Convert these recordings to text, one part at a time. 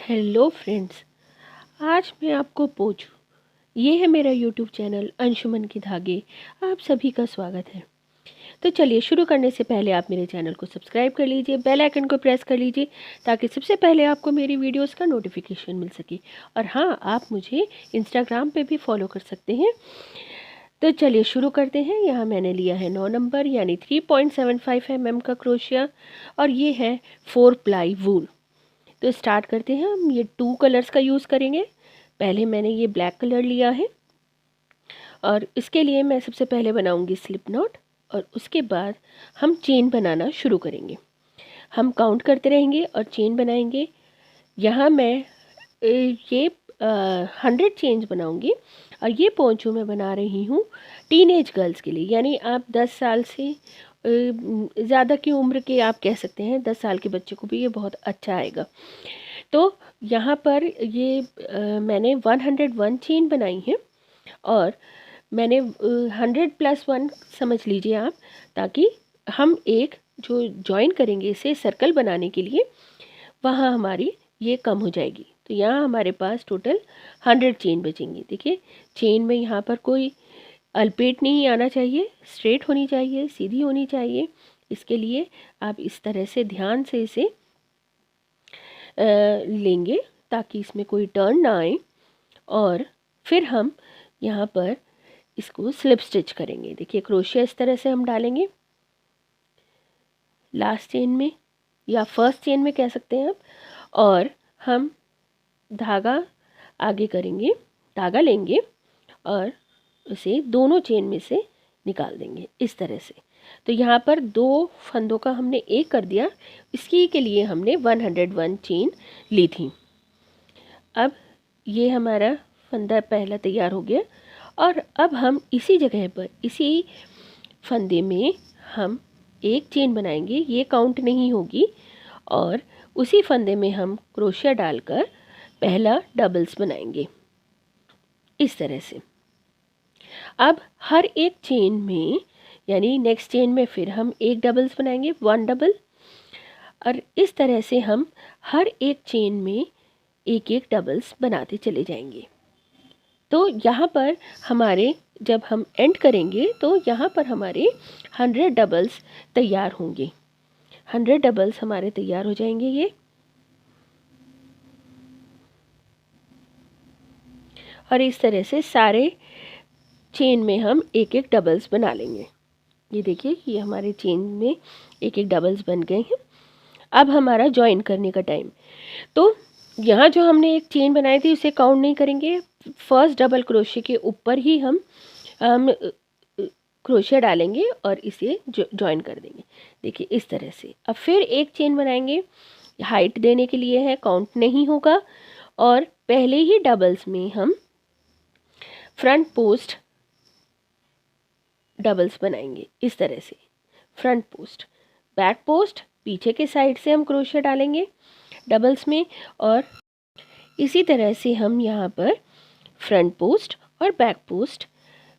Hello friends, आज मैं आपको पोंचू, ये है मेरा यूट्यूब चैनल अंशुमन के धागे। आप सभी का स्वागत है। तो चलिए शुरू करने से पहले आप मेरे चैनल को सब्सक्राइब कर लीजिए, बेल आइकन को प्रेस कर लीजिए ताकि सबसे पहले आपको मेरी वीडियोस का नोटिफिकेशन मिल सके। और हाँ, आप मुझे इंस्टाग्राम पे भी फॉलो कर सकते हैं। तो चलिए शुरू करते हैं। यहाँ मैंने लिया है 9 नंबर यानी 3.75 mm का क्रोशिया और ये है 4 प्लाई वूल। तो स्टार्ट करते हैं। हम ये 2 कलर्स का यूज़ करेंगे। पहले मैंने ये ब्लैक कलर लिया है और इसके लिए मैं सबसे पहले बनाऊंगी स्लिप नॉट और उसके बाद हम चेन बनाना शुरू करेंगे। हम काउंट करते रहेंगे और चेन बनाएंगे। यहाँ मैं ये 100 चेन्स बनाऊंगी और ये पोंचू मैं बना रही हूँ टीनेज गर्ल्स के लिए, यानी आप 10 साल से ज़्यादा की उम्र के आप कह सकते हैं। 10 साल के बच्चे को भी ये बहुत अच्छा आएगा। तो यहाँ पर ये मैंने 101 चेन बनाई है और मैंने 100+1 समझ लीजिए आप, ताकि हम एक जो जॉइन करेंगे इसे सर्कल बनाने के लिए, वहाँ हमारी ये कम हो जाएगी। तो यहाँ हमारे पास टोटल 100 चेन बचेंगी। देखिए, चेन में यहाँ पर कोई अल्पेट नहीं आना चाहिए, स्ट्रेट होनी चाहिए, सीधी होनी चाहिए। इसके लिए आप इस तरह से ध्यान से इसे लेंगे ताकि इसमें कोई टर्न ना आए। और फिर हम यहाँ पर इसको स्लिप स्टिच करेंगे। देखिए, क्रोशिया इस तरह से हम डालेंगे लास्ट चेन में या फर्स्ट चेन में कह सकते हैं आप, और हम धागा आगे करेंगे, धागा लेंगे और उसे दोनों चेन में से निकाल देंगे इस तरह से। तो यहाँ पर 2 फंदों का हमने एक कर दिया, इसकी के लिए हमने 101 चेन ली थी। अब ये हमारा फंदा पहला तैयार हो गया और अब हम इसी जगह पर इसी फंदे में हम एक चेन बनाएंगे, ये काउंट नहीं होगी, और उसी फंदे में हम क्रोशिया डालकर पहला डबल्स बनाएंगे इस तरह से। अब हर एक चेन में यानी नेक्स्ट चेन में फिर हम एक डबल्स बनाएंगे, 1 डबल, और इस तरह से हम हर एक चेन में एक एक डबल्स बनाते चले जाएंगे। तो यहाँ पर हमारे जब हम एंड करेंगे तो यहाँ पर हमारे 100 डबल्स तैयार होंगे। 100 डबल्स हमारे तैयार हो जाएंगे ये, और इस तरह से सारे चेन में हम एक एक डबल्स बना लेंगे। ये देखिए, ये हमारे चेन में एक एक डबल्स बन गए हैं। अब हमारा जॉइन करने का टाइम। तो यहाँ जो हमने एक चेन बनाई थी उसे काउंट नहीं करेंगे, फर्स्ट डबल क्रोशिया के ऊपर ही हम क्रोशिया डालेंगे और इसे जॉइन कर देंगे। देखिए इस तरह से। अब फिर एक चेन बनाएंगे, हाइट देने के लिए है, काउंट नहीं होगा, और पहले ही डबल्स में हम फ्रंट पोस्ट डबल्स बनाएंगे इस तरह से। फ्रंट पोस्ट, बैक पोस्ट, पीछे के साइड से हम क्रोशिया डालेंगे डबल्स में, और इसी तरह से हम यहाँ पर फ्रंट पोस्ट और बैक पोस्ट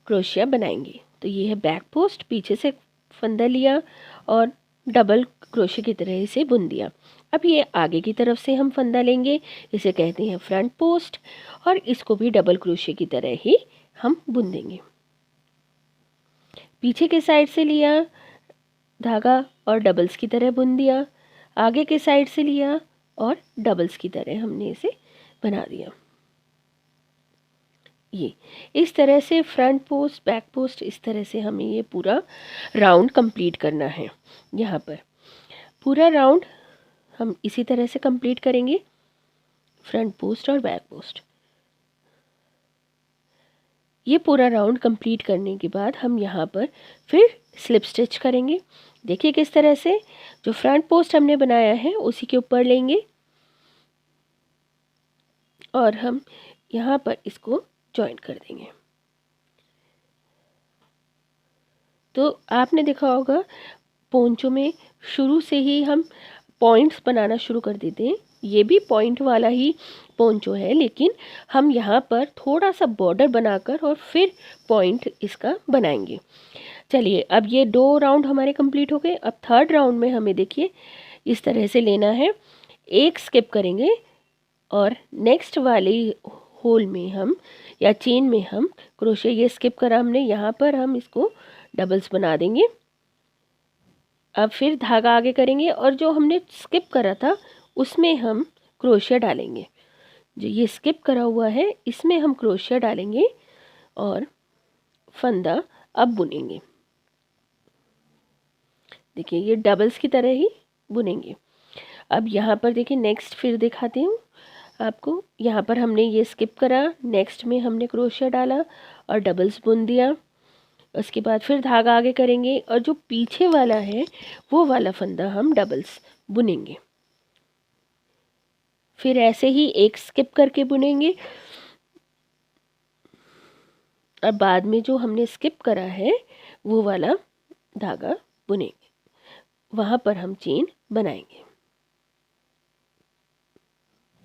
क्रोशिया बनाएंगे। तो ये है बैक पोस्ट, पीछे से फंदा लिया और डबल क्रोशिया की तरह इसे बुन दिया। अब ये आगे की तरफ से हम फंदा लेंगे, इसे कहते हैं फ्रंट पोस्ट, और इसको भी डबल क्रोशिया की तरह ही हम बुन देंगे। पीछे के साइड से लिया धागा और डबल्स की तरह बुन दिया, आगे के साइड से लिया और डबल्स की तरह हमने इसे बना दिया। ये इस तरह से फ्रंट पोस्ट, बैक पोस्ट, इस तरह से हमें ये पूरा राउंड कंप्लीट करना है। यहाँ पर पूरा राउंड हम इसी तरह से कंप्लीट करेंगे, फ्रंट पोस्ट और बैक पोस्ट। ये पूरा राउंड कंप्लीट करने के बाद हम यहाँ पर फिर स्लिप स्टिच करेंगे। देखिए किस तरह से, जो फ्रंट पोस्ट हमने बनाया है उसी के ऊपर लेंगे और हम यहाँ पर इसको जॉइन कर देंगे। तो आपने देखा होगा पोंचो में शुरू से ही हम पॉइंट्स बनाना शुरू कर देते हैं। ये भी पॉइंट वाला ही पोंचो है, लेकिन हम यहाँ पर थोड़ा सा बॉर्डर बनाकर और फिर पॉइंट इसका बनाएंगे। चलिए, अब ये 2 राउंड हमारे कंप्लीट हो गए। अब थर्ड राउंड में हमें देखिए इस तरह से लेना है, एक स्किप करेंगे और नेक्स्ट वाले होल में हम या चेन में हम क्रोशे, ये स्किप करा हमने, यहाँ पर हम इसको डबल्स बना देंगे। अब फिर धागा आगे करेंगे और जो हमने स्किप करा था उसमें हम क्रोशिया डालेंगे। जो ये स्किप करा हुआ है इसमें हम क्रोशिया डालेंगे और फंदा अब बुनेंगे। देखिए ये डबल्स की तरह ही बुनेंगे। अब यहाँ पर देखिए नेक्स्ट फिर दिखाती हूँ आपको। यहाँ पर हमने ये स्किप करा, नेक्स्ट में हमने क्रोशिया डाला और डबल्स बुन दिया। उसके बाद फिर धागा आगे करेंगे और जो पीछे वाला है वो वाला फंदा हम डबल्स बुनेंगे। फिर ऐसे ही एक स्किप करके बुनेंगे और बाद में जो हमने स्किप करा है वो वाला धागा बुनेंगे, वहाँ पर हम चेन बनाएंगे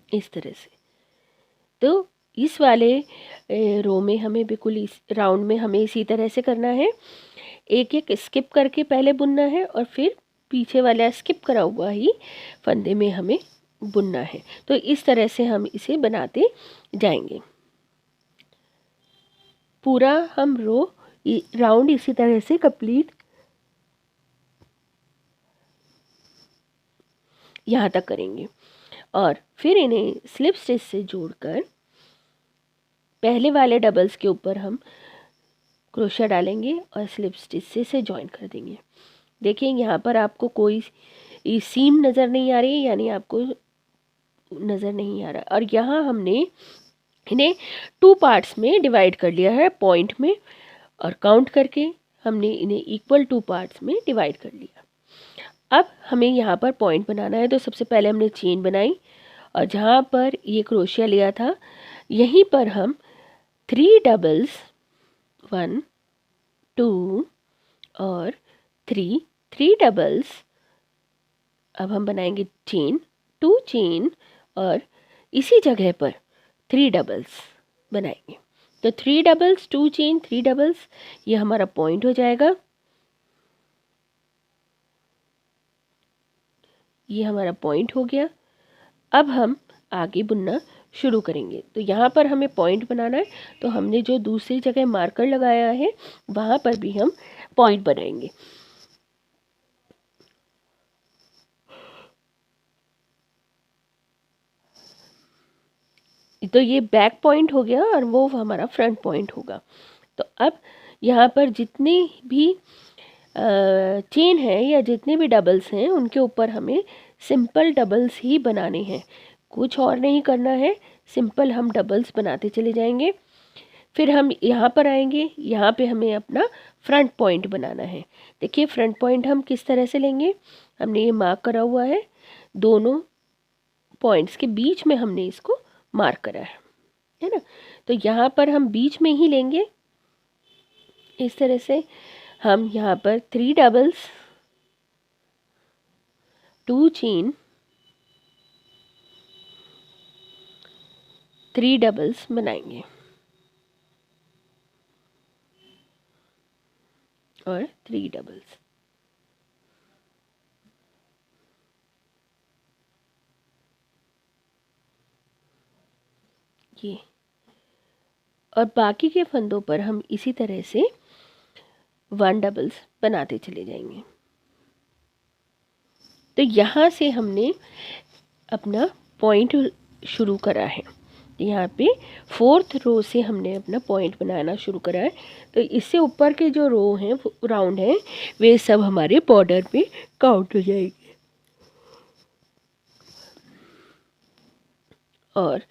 इस तरह से। तो इस वाले रो में हमें बिल्कुल इस राउंड में हमें इसी तरह से करना है। एक एक स्किप करके पहले बुनना है और फिर पीछे वाला स्किप करा हुआ ही फंदे में हमें बुनना है। तो इस तरह से हम इसे बनाते जाएंगे। पूरा हम रो राउंड इसी तरह से कंप्लीट यहाँ तक करेंगे और फिर इन्हें स्लिप स्टिच से जोड़कर पहले वाले डबल्स के ऊपर हम क्रोशिया डालेंगे और स्लिप स्टिच से इसे ज्वाइन कर देंगे। देखिए यहाँ पर आपको कोई सीम नज़र नहीं आ रही, यानी आपको नज़र नहीं आ रहा। और यहाँ हमने इन्हें 2 पार्ट्स में डिवाइड कर लिया है पॉइंट में, और काउंट करके हमने इन्हें इक्वल 2 पार्ट्स में डिवाइड कर लिया। अब हमें यहाँ पर पॉइंट बनाना है। तो सबसे पहले हमने चेन बनाई और जहाँ पर ये क्रोशिया लिया था यहीं पर हम 3 डबल्स 1 2 और 3 डबल्स, अब हम बनाएंगे चेन 2 चेन और इसी जगह पर 3 डबल्स बनाएंगे। तो 3 डबल्स 2 चेन 3 डबल्स, ये हमारा पॉइंट हो जाएगा। ये हमारा पॉइंट हो गया। अब हम आगे बुनना शुरू करेंगे। तो यहाँ पर हमें पॉइंट बनाना है, तो हमने जो दूसरी जगह मार्कर लगाया है वहाँ पर भी हम पॉइंट बनाएंगे। तो ये बैक पॉइंट हो गया और वो हमारा फ्रंट पॉइंट होगा। तो अब यहाँ पर जितनी भी चेन है या जितने भी डबल्स हैं उनके ऊपर हमें सिंपल डबल्स ही बनाने हैं, कुछ और नहीं करना है। सिंपल हम डबल्स बनाते चले जाएंगे। फिर हम यहाँ पर आएंगे, यहाँ पे हमें अपना फ्रंट पॉइंट बनाना है। देखिए फ्रंट पॉइंट हम किस तरह से लेंगे, हमने ये मार्क करा हुआ है, दोनों पॉइंट्स के बीच में हमने इसको मार्क करा है ना। तो यहाँ पर हम बीच में ही लेंगे इस तरह से। हम यहाँ पर 3 डबल्स 2 चेन 3 डबल्स बनाएंगे और 3 डबल्स। ये और बाकी के फंदों पर हम इसी तरह से 1 डबल्स बनाते चले जाएंगे। तो यहाँ से हमने अपना पॉइंट शुरू करा है। यहाँ पे 4th रो से हमने अपना पॉइंट बनाना शुरू करा है। तो इससे ऊपर के जो रो हैं राउंड हैं वे सब हमारे बॉर्डर पे काउंट हो जाएंगे। और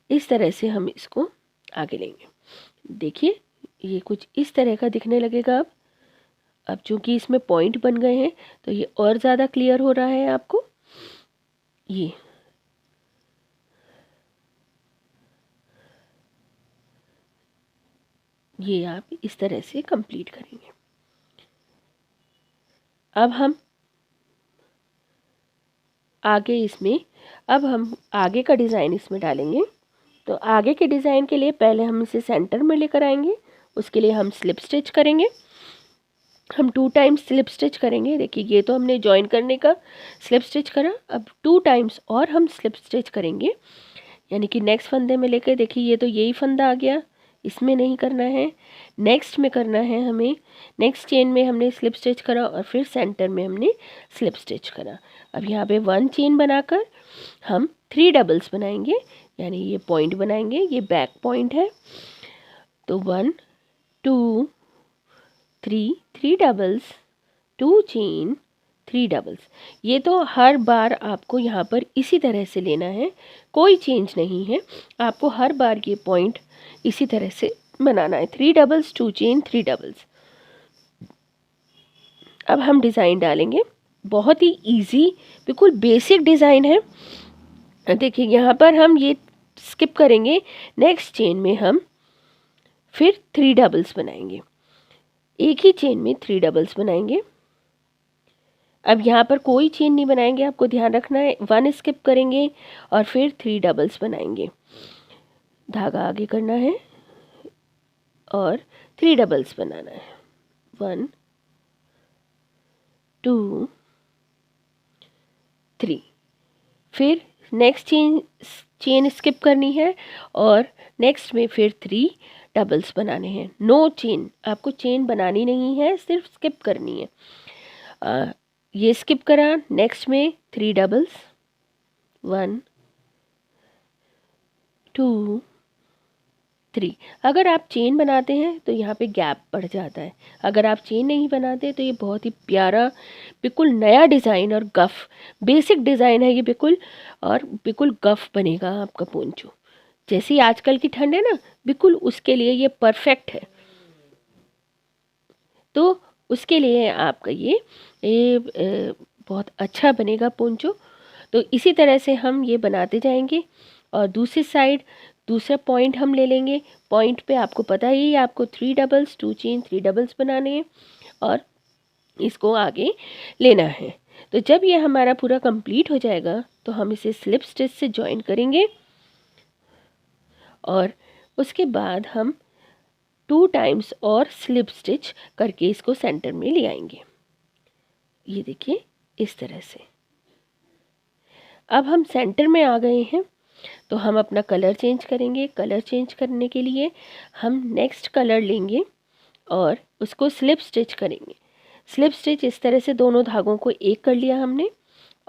इस तरह से हम इसको आगे लेंगे। देखिए ये कुछ इस तरह का दिखने लगेगा। अब चूंकि इसमें पॉइंट बन गए हैं तो ये और ज़्यादा क्लियर हो रहा है आपको। ये आप इस तरह से कंप्लीट करेंगे। अब हम आगे इसमें हम आगे का डिज़ाइन इसमें डालेंगे। तो आगे के डिज़ाइन के लिए पहले हम इसे सेंटर में लेकर आएंगे। उसके लिए हम स्लिप स्टिच करेंगे। हम 2 टाइम्स स्लिप स्टिच करेंगे। देखिए ये तो हमने ज्वाइन करने का स्लिप स्टिच करा, अब 2 टाइम्स और हम स्लिप स्टिच करेंगे। यानी कि नेक्स्ट फंदे में लेकर, देखिए ये तो यही फंदा आ गया, इसमें नहीं करना है, नेक्स्ट में करना है हमें। नेक्स्ट चेन में हमने स्लिप स्टिच करा और फिर सेंटर में हमने स्लिप स्टिच करा। अब यहाँ पे 1 चेन बनाकर हम 3 डबल्स बनाएंगे, यानी ये पॉइंट बनाएंगे, ये बैक पॉइंट है। तो 1 2 3 डबल्स, 2 चेन, 3 डबल्स। ये तो हर बार आपको यहाँ पर इसी तरह से लेना है, कोई चेंज नहीं है, आपको हर बार ये पॉइंट इसी तरह से बनाना है। 3 डबल्स, 2 चेन, 3 डबल्स। अब हम डिज़ाइन डालेंगे, बहुत ही इजी, बिल्कुल बेसिक डिज़ाइन है। देखिए यहाँ पर हम ये स्किप करेंगे, नेक्स्ट चेन में हम फिर 3 डबल्स बनाएंगे, एक ही चेन में 3 डबल्स बनाएंगे। अब यहाँ पर कोई चेन नहीं बनाएंगे, आपको ध्यान रखना है। 1 स्किप करेंगे और फिर 3 डबल्स बनाएंगे, धागा आगे करना है और 3 डबल्स बनाना है। 1 2 3, फिर नेक्स्ट चेन स्किप करनी है और नेक्स्ट में फिर 3 डबल्स बनाने हैं। नो चेन, आपको चेन बनानी नहीं है, सिर्फ स्किप करनी है। ये स्किप करा, नेक्स्ट में 3 डबल्स, 1 2 3। अगर आप चेन बनाते हैं तो यहाँ पे गैप पड़ जाता है, अगर आप चेन नहीं बनाते तो ये बहुत ही प्यारा, बिल्कुल नया डिज़ाइन और गफ, बेसिक डिज़ाइन है ये बिल्कुल, और बिल्कुल गफ बनेगा आपका पोंचो। जैसी आजकल की ठंड है ना, बिल्कुल उसके लिए ये परफेक्ट है। तो उसके लिए आपका ये बहुत अच्छा बनेगा पोंचो। तो इसी तरह से हम ये बनाते जाएंगे। और दूसरी साइड दूसरा पॉइंट हम ले लेंगे, पॉइंट पे आपको पता ही है, आपको 3 डबल्स, 2 चेन, 3 डबल्स बनाने हैं और इसको आगे लेना है। तो जब ये हमारा पूरा कंप्लीट हो जाएगा तो हम इसे स्लिप स्टिच से जॉइन करेंगे और उसके बाद हम 2 टाइम्स और स्लिप स्टिच करके इसको सेंटर में ले आएंगे। ये देखिए इस तरह से। अब हम सेंटर में आ गए हैं, तो हम अपना कलर चेंज करेंगे। कलर चेंज करने के लिए हम नेक्स्ट कलर लेंगे और उसको स्लिप स्टिच करेंगे। स्लिप स्टिच इस तरह से दोनों धागों को एक कर लिया हमने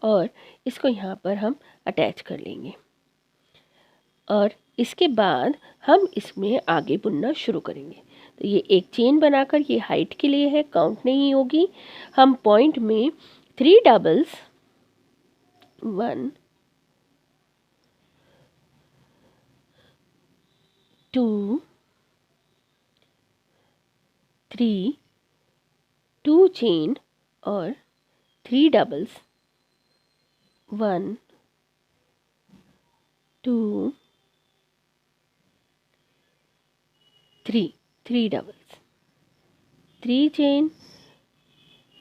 और इसको यहाँ पर हम अटैच कर लेंगे और इसके बाद हम इसमें आगे बुनना शुरू करेंगे। तो ये एक चेन बनाकर, ये हाइट के लिए है, काउंट नहीं होगी। हम पॉइंट में 3 डबल्स, 1 2 3, 2 चेन और 3 doubles, 1 2 3 doubles, 3 chain,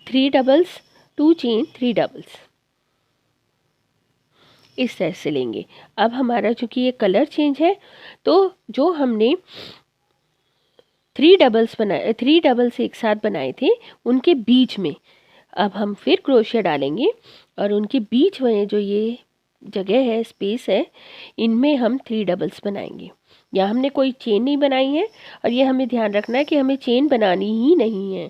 3 doubles, 2 chain, 3 doubles, इस तरह से लेंगे। अब हमारा चूँकि ये कलर चेंज है, तो जो हमने 3 डबल्स बनाए, 3 डबल्स एक साथ बनाए थे, उनके बीच में अब हम फिर क्रोशिया डालेंगे और उनके बीच में जो ये जगह है, स्पेस है, इनमें हम 3 डबल्स बनाएंगे। यहाँ हमने कोई चेन नहीं बनाई है और ये हमें ध्यान रखना है कि हमें चेन बनानी ही नहीं है।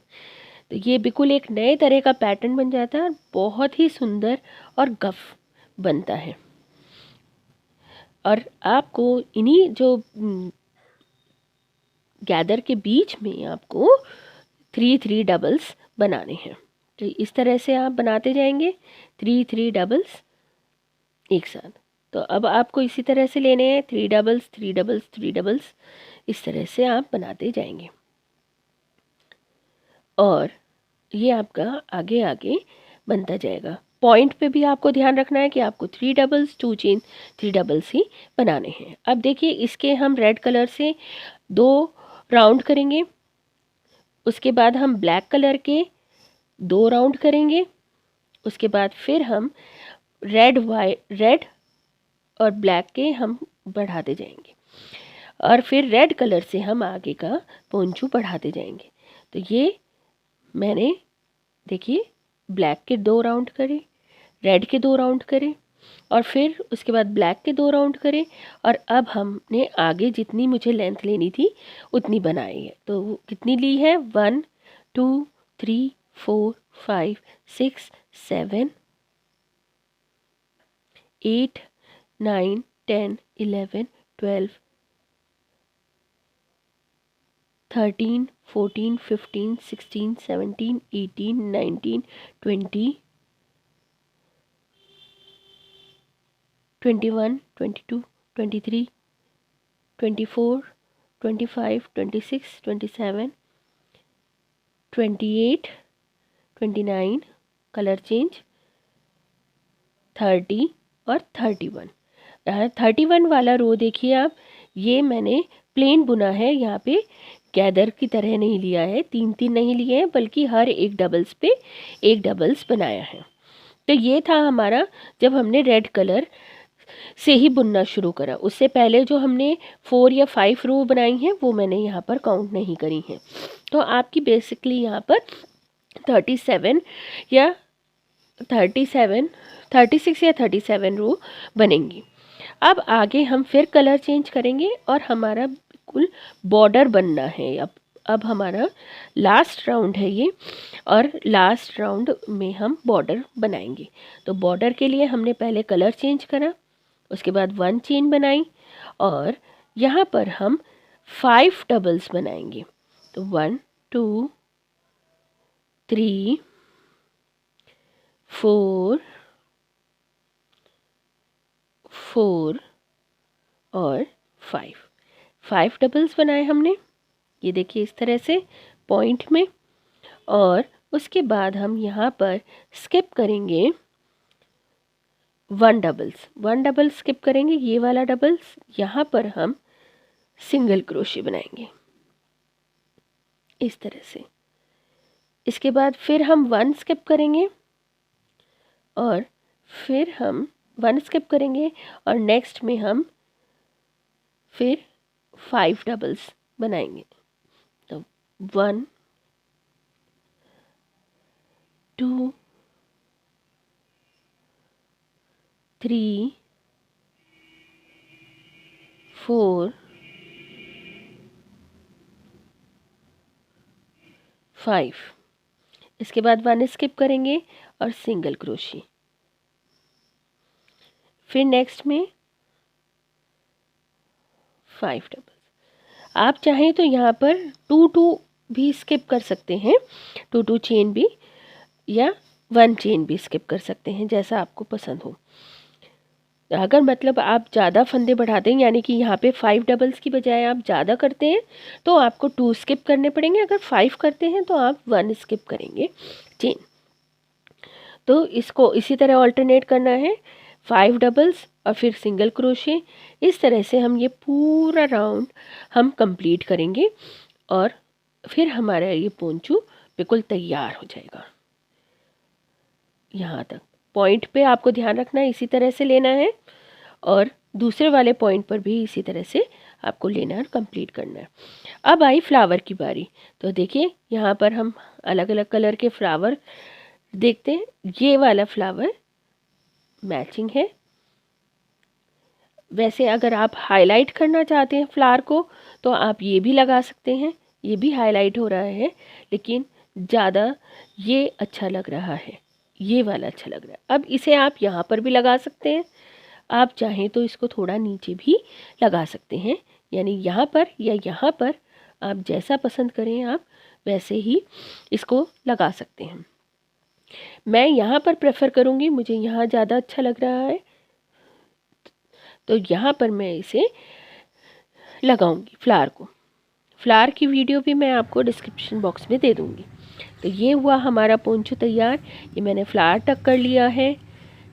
तो ये बिल्कुल एक नए तरह का पैटर्न बन जाता है और बहुत ही सुंदर और गफ बनता है। और आपको इन्हीं जो गैदर के बीच में आपको 3 डबल्स बनाने हैं। तो इस तरह से आप बनाते जाएंगे 3 डबल्स एक साथ। तो अब आपको इसी तरह से लेने हैं 3 डबल्स, 3 डबल्स, 3 डबल्स, इस तरह से आप बनाते जाएंगे और ये आपका आगे आगे बनता जाएगा। पॉइंट पे भी आपको ध्यान रखना है कि आपको 3 डबल्स, 2 चेन, 3 डबल्स ही बनाने हैं। अब देखिए इसके हम रेड कलर से 2 राउंड करेंगे, उसके बाद हम ब्लैक कलर के 2 राउंड करेंगे, उसके बाद फिर हम रेड और ब्लैक के हम बढ़ाते जाएंगे और फिर रेड कलर से हम आगे का पोंचू बढ़ाते जाएंगे। तो ये मैंने देखिए ब्लैक के 2 राउंड करे, रेड के 2 राउंड करे, और फिर उसके बाद ब्लैक के 2 राउंड करें। और अब हमने आगे जितनी मुझे लेंथ लेनी थी उतनी बनाई है। तो कितनी ली है, 1 2 3 4 5 6 7 8 9 10 11 12 13 14 15 16 17 18 19 20 21 22 23 24 25 26 27 28 29 कलर चेंज 30 और 31। यहाँ 31 वाला रो देखिए आप, ये मैंने प्लेन बुना है, यहाँ पे गैदर की तरह नहीं लिया है, 3-3 नहीं लिए हैं, बल्कि हर एक डबल्स पे एक डबल्स बनाया है। तो ये था हमारा जब हमने रेड कलर से ही बुनना शुरू करा। उससे पहले जो हमने 4 या 5 रो बनाई हैं वो मैंने यहाँ पर काउंट नहीं करी हैं। तो आपकी बेसिकली यहाँ पर 37 या 36 या 37 रो बनेंगी। अब आगे हम फिर कलर चेंज करेंगे और हमारा बिल्कुल बॉर्डर बनना है। अब हमारा लास्ट राउंड है ये, और लास्ट राउंड में हम बॉर्डर बनाएंगे। तो बॉर्डर के लिए हमने पहले कलर चेंज करा, उसके बाद 1 चेन बनाई, और यहाँ पर हम 5 डबल्स बनाएंगे। तो 1 2 3 4 4 और 5 डबल्स बनाए हमने, ये देखिए इस तरह से पॉइंट में। और उसके बाद हम यहाँ पर स्किप करेंगे 1 डबल स्किप करेंगे, ये वाला डबल्स। यहाँ पर हम सिंगल क्रोशे बनाएंगे इस तरह से। इसके बाद फिर हम 1 स्किप करेंगे, और फिर हम 1 स्किप करेंगे, और नेक्स्ट में हम फिर 5 डबल्स बनाएंगे। तो 1 2 3 4 5। इसके बाद 1 स्किप करेंगे और सिंगल क्रोशे। फिर नेक्स्ट में 5 डबल्स। आप चाहें तो यहाँ पर 2 भी स्किप कर सकते हैं, 2 चेन भी, या 1 चेन भी स्किप कर सकते हैं, जैसा आपको पसंद हो। अगर मतलब आप ज़्यादा फंदे बढ़ाते हैं, यानी कि यहाँ पे 5 डबल्स की बजाय आप ज़्यादा करते हैं, तो आपको 2 स्किप करने पड़ेंगे। अगर 5 करते हैं तो आप 1 स्किप करेंगे चेन। तो इसको इसी तरह ऑल्टरनेट करना है, 5 डबल्स और फिर सिंगल क्रोशे। इस तरह से हम ये पूरा राउंड हम कंप्लीट करेंगे, और फिर हमारा ये पोंचू बिल्कुल तैयार हो जाएगा। यहाँ तक पॉइंट पे आपको ध्यान रखना है, इसी तरह से लेना है, और दूसरे वाले पॉइंट पर भी इसी तरह से आपको लेना है और कंप्लीट करना है। अब आई फ्लावर की बारी। तो देखिए यहाँ पर हम अलग अलग कलर के फ्लावर देखते हैं। ये वाला फ्लावर मैचिंग है। वैसे अगर आप हाईलाइट करना चाहते हैं फ्लावर को तो आप ये भी लगा सकते हैं, ये भी हाईलाइट हो रहा है, लेकिन ज़्यादा ये अच्छा लग रहा है, ये वाला अच्छा लग रहा है। अब इसे आप यहाँ पर भी लगा सकते हैं, आप चाहें तो इसको थोड़ा नीचे भी लगा सकते हैं, यानी यहाँ पर या यहाँ पर, आप जैसा पसंद करें आप वैसे ही इसको लगा सकते हैं। मैं यहाँ पर प्रेफर करूँगी, मुझे यहाँ ज़्यादा अच्छा लग रहा है, तो यहाँ पर मैं इसे लगाऊंगी फ्लावर को। फ्लावर की वीडियो भी मैं आपको डिस्क्रिप्शन बॉक्स में दे दूँगी। तो ये हुआ हमारा पोंचो तैयार। ये मैंने फ्लावर टक कर लिया है।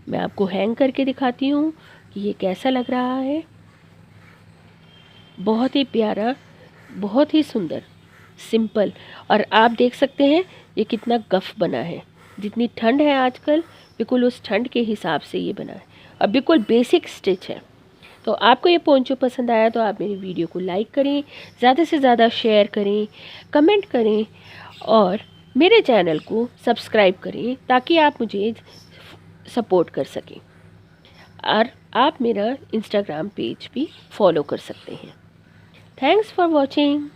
मैं आपको हैंग करके दिखाती हूँ कि ये कैसा लग रहा है। बहुत ही प्यारा, बहुत ही सुंदर, सिंपल। और आप देख सकते हैं ये कितना गफ बना है। जितनी ठंड है आजकल, बिल्कुल उस ठंड के हिसाब से ये बना है, और बिल्कुल बेसिक स्टिच है। तो आपको ये पोंचो पसंद आया तो आप मेरी वीडियो को लाइक करें, ज़्यादा से ज़्यादा शेयर करें, कमेंट करें, और मेरे चैनल को सब्सक्राइब करें ताकि आप मुझे सपोर्ट कर सकें। और आप मेरा इंस्टाग्राम पेज भी फॉलो कर सकते हैं। Thanks for watching.